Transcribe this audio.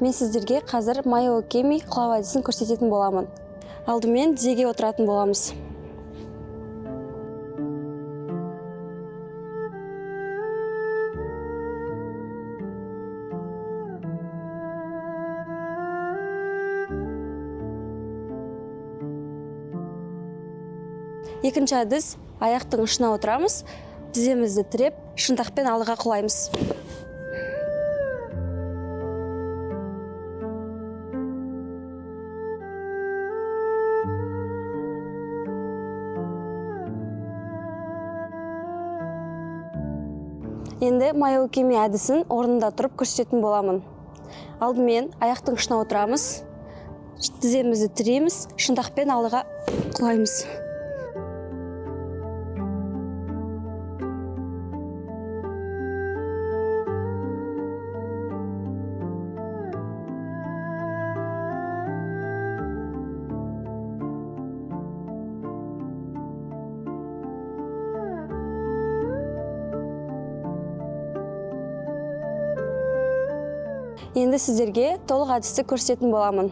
Мен сіздерге қазір Майо Кеми құлау әдісін көрсететін боламын. Алдымен тізеге отыратын боламыз. Екінші әдіс, аяқтың ұшына отырамыз, тіземізді тіреп, шынтақпен алдыға құлаймыз. Енді Майо Кеми әдісін орнында тұрып көрсететін боламын. Алдымен аяқтың ұшына отырамыз, тіземізді тіреміз, шынтақпен алдыға құлаймыз. Енді сіздерге толық әдісті көрсететін боламын.